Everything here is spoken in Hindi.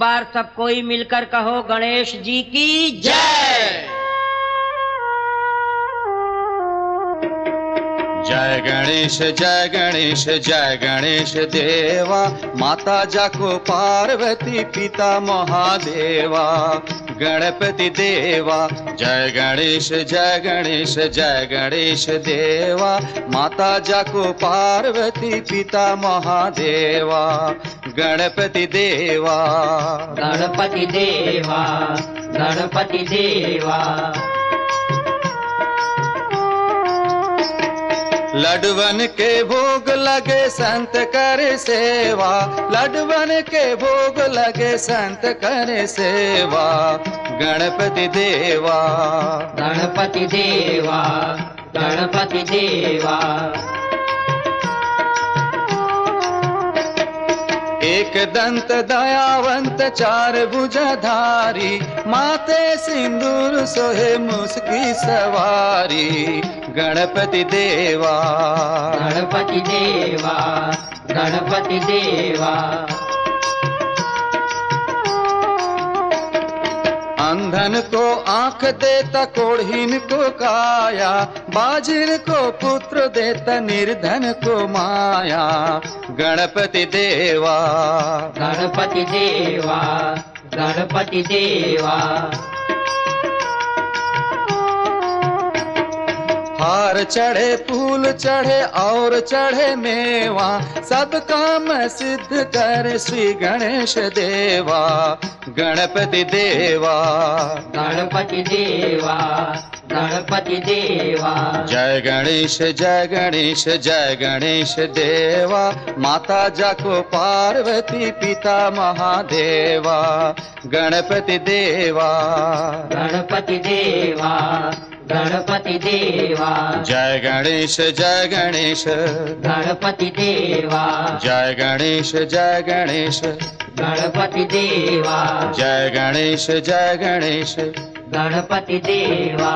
बार सब कोई मिलकर कहो गणेश जी की जय। जय गणेश जय गणेश जय गणेश देवा, माता जाको पार्वती पिता महादेवा। गणपति देवा जय गणेश जय गणेश जय गणेश देवा, माता जाको पार्वती पिता महादेवा। गणपति देवा गणपति देवा गणपति देवा। लडवन के भोग लगे संत करे सेवा, लडवन के भोग लगे संत करे सेवा। गणपति देवा गणपति देवा गणपति देवा। एक दंत दयावंत चार भुजधारी, माथे सिंदूर सोहे मुस्की सवारी। गणपति देवा गणपति देवा गणपति देवा। अंधन को आंख देता कोढ़ीन को काया, बाजिर को पुत्र देता निर्धन को माया। गणपति देवा गणपति देवा गणपति देवा। हार चढ़े फूल चढ़े और चढ़े मेवा, सब काम सिद्ध कर श्री गणेश देवा। गणपति देवा गणपति देवा गणपति देवा। जय गणेश जय गणेश जय गणेश देवा, माता जाको पार्वती पिता महादेवा। गणपति देवा गणपति देवा गणपति देवा। जय गणेश जय गणेश गणपति देवा जय गणेश जय गणेश गणपति देवा। जय गणेश जय गणेश गणपति देवा।